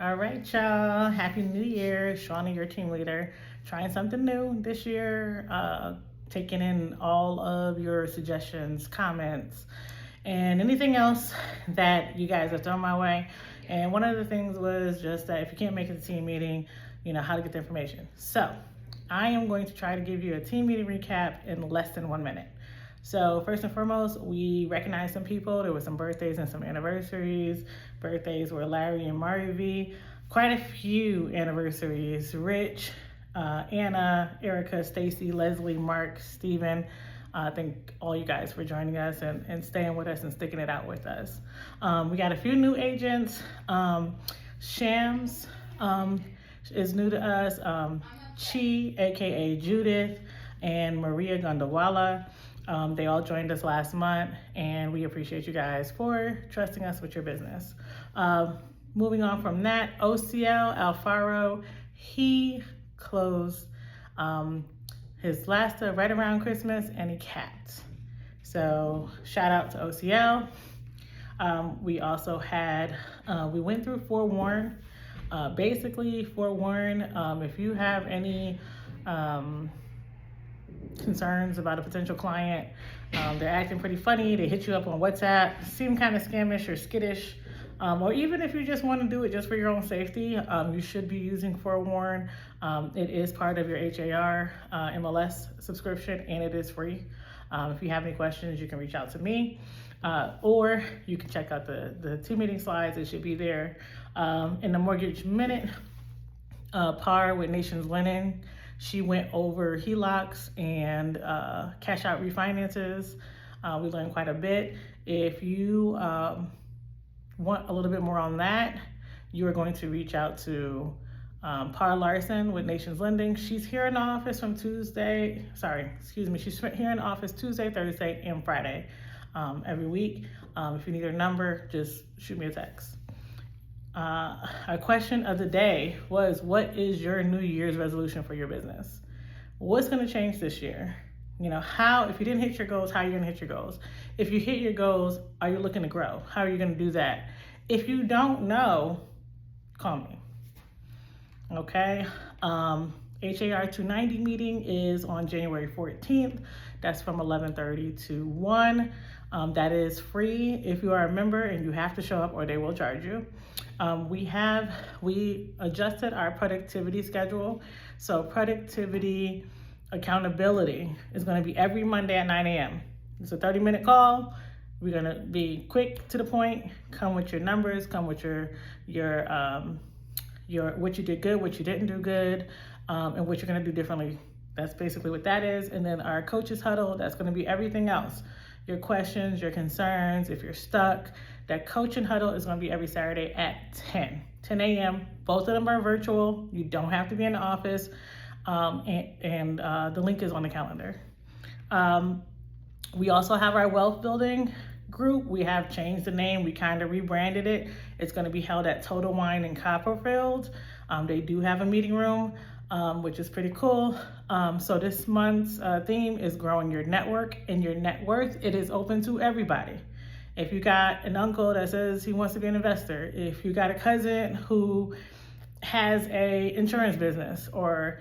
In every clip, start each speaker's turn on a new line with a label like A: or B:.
A: All right, y'all. Happy New Year. Shauna, your team leader. Trying something new this year. Taking in all of your suggestions, comments, and anything else that you guys have thrown my way. And one of the things was just that if you can't make it to team meeting, how to get the information. So I am going to try to give you a team meeting recap in less than 1 minute. So first and foremost, we recognized some people. There were some birthdays and some anniversaries. Birthdays were Larry and Mari V. Quite a few anniversaries. Rich, Anna, Erica, Stacy, Leslie, Mark, Steven. I thank all you guys for joining us and staying with us and sticking it out with us. We got a few new agents. Shams is new to us. Chi, aka Judith, and Maria Gondawala. They all joined us last month, and we appreciate you guys for trusting us with your business. Moving on from that, OCL Alfaro, he closed his last right around Christmas, and he capped. So shout out to OCL. We also had, we went through Forewarn. Basically, Forewarn, if you have any concerns about a potential client, they're acting pretty funny, they hit you up on WhatsApp, seem kind of scamish or skittish, or even if you just want to do it just for your own safety, you should be using Forewarn. It is part of your HAR MLS subscription, and it is free. If you have any questions, you can reach out to me, or you can check out the team meeting slides. It should be there. In the Mortgage Minute, Par with Nations Lending, she went over HELOCs and cash out refinances. We learned quite a bit. If you want a little bit more on that, you are going to reach out to Par Larson with Nations Lending. She's here in the office from She's here in the office Tuesday, Thursday, and Friday every week. If you need her number, just shoot me a text. Our question of the day was, what is your New Year's resolution for your business? What's going to change this year? If you didn't hit your goals, how are you going to hit your goals? If you hit your goals, are you looking to grow? How are you going to do that? If you don't know, call me. Okay. HAR 290 meeting is on January 14th. That's from 11:30 to 1. That is free if you are a member, and you have to show up or they will charge you. We adjusted our productivity schedule. So productivity accountability is going to be every Monday at 9 a.m. It's a 30-minute call. We're going to be quick to the point, come with your numbers, come with your what you did good, what you didn't do good, and what you're going to do differently. That's basically what that is. And then our coaches huddle, that's going to be everything else. Your questions, your concerns, if you're stuck. That coaching huddle is going to be every Saturday at 10 a.m. Both of them are virtual. You don't have to be in the office. And the link is on the calendar. We also have our wealth building group. We have changed the name. We kind of rebranded it. It's going to be held at Total Wine in Copperfield. They do have a meeting room, which is pretty cool. So this month's theme is growing your network and your net worth. It is open to everybody. If you got an uncle that says he wants to be an investor, if you got a cousin who has a insurance business, or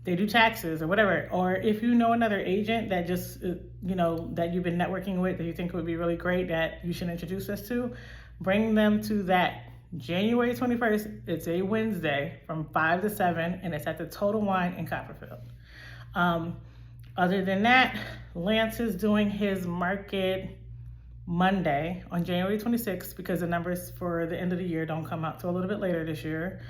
A: they do taxes or whatever, or if you know another agent that just, that you've been networking with that you think would be really great that you should introduce us to, bring them to that January 21st. It's a Wednesday from 5 to 7, and it's at the Total Wine in Copperfield. Other than that, Lance is doing his market Monday on January 26th, because the numbers for the end of the year don't come out till a little bit later this year.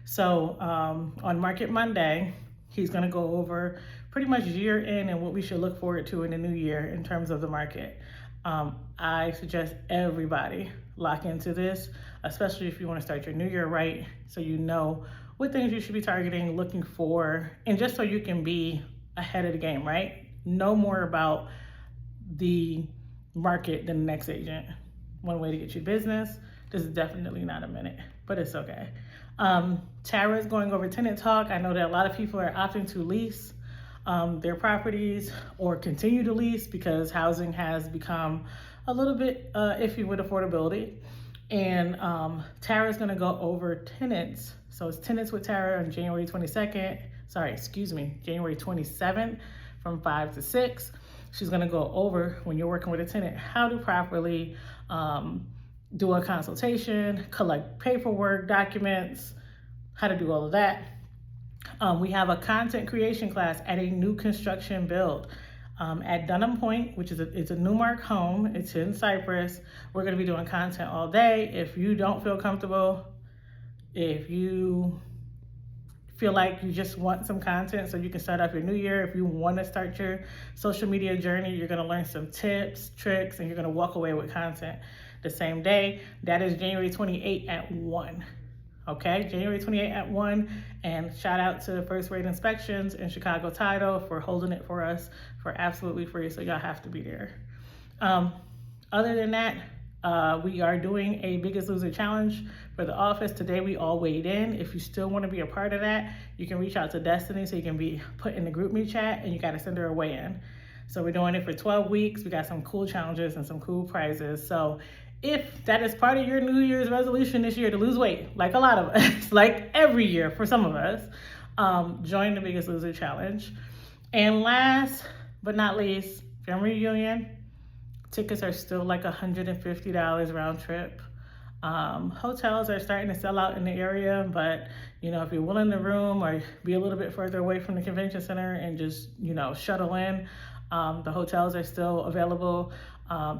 A: So on Market Monday, he's going to go over pretty much year in and what we should look forward to in the new year in terms of the market. I suggest everybody lock into this, especially if you want to start your new year right, so you know what things you should be targeting, looking for, and just so you can be ahead of the game, right? Know more about the market than the next agent. One way to get you business. This is definitely not a minute, but it's okay. Tara is going over tenant talk. I know that a lot of people are opting to lease their properties or continue to lease because housing has become a little bit iffy with affordability. And Tara's going to go over tenants. So it's Tenants with Tara on January 27th from 5 to 6. She's going to go over, when you're working with a tenant, how to properly do a consultation, collect paperwork, documents, how to do all of that. We have a content creation class at a new construction build at Dunham Point, which is it's a Newmark home. It's in Cypress. We're going to be doing content all day. If you don't feel comfortable, if you feel like you just want some content so you can start off your new year, if you want to start your social media journey, you're going to learn some tips, tricks, and you're going to walk away with content the same day. That is January 28th at 1. Okay, January 28th at 1. And shout out to First Rate Inspections and Chicago Title for holding it for us for absolutely free. So y'all have to be there. Other than that, we are doing a Biggest Loser Challenge for the office. Today we all weighed in. If you still want to be a part of that, you can reach out to Destiny so you can be put in the GroupMe chat, and you got to send her a weigh-in. So we're doing it for 12 weeks. We got some cool challenges and some cool prizes. So if that is part of your New Year's resolution this year to lose weight, like a lot of us, like every year for some of us, join the Biggest Loser Challenge. And last but not least, family reunion. Tickets are still like $150 round trip. Hotels are starting to sell out in the area, but if you're willing to room or be a little bit further away from the convention center and just, shuttle in, the hotels are still available.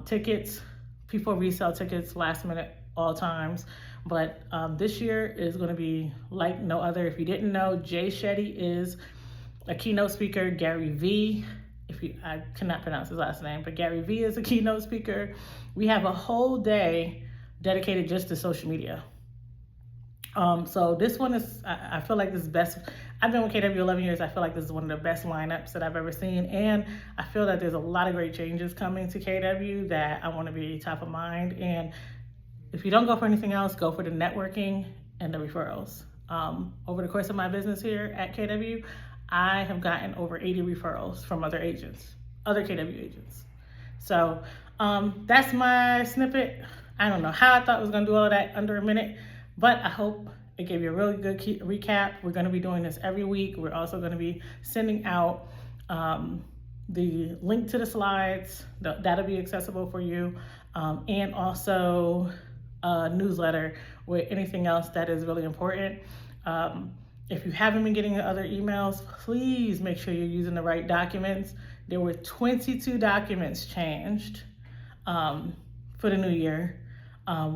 A: Tickets, people resell tickets last minute all times, but this year is going to be like no other. If you didn't know, Jay Shetty is a keynote speaker. Gary Vee, I cannot pronounce his last name, but Gary Vee is a keynote speaker. We have a whole day dedicated just to social media. So this one is, I feel like this is best. I've been with KW 11 years. I feel like this is one of the best lineups that I've ever seen. And I feel that there's a lot of great changes coming to KW that I want to be top of mind. And if you don't go for anything else, go for the networking and the referrals. Over the course of my business here at KW, I have gotten over 80 referrals from other agents, other KW agents. So that's my snippet. I don't know how I thought I was going to do all of that under a minute, but I hope it gave you a really good recap. We're going to be doing this every week. We're also going to be sending out the link to the slides. That'll be accessible for you. And also a newsletter with anything else that is really important. If you haven't been getting the other emails, please make sure you're using the right documents. There were 22 documents changed for the new year.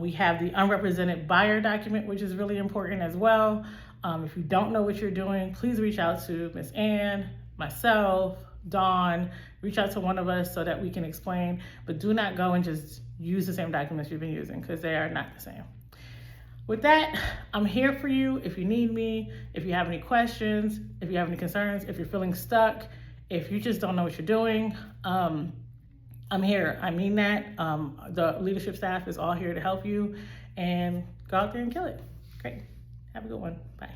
A: We have the unrepresented buyer document, which is really important as well. If you don't know what you're doing, please reach out to Miss Ann, myself, Dawn. Reach out to one of us so that we can explain, but do not go and just use the same documents you've been using because they are not the same. With that, I'm here for you if you need me, if you have any questions, if you have any concerns, if you're feeling stuck, if you just don't know what you're doing, I'm here. I mean that. The leadership staff is all here to help you, and go out there and kill it. Great. Have a good one. Bye.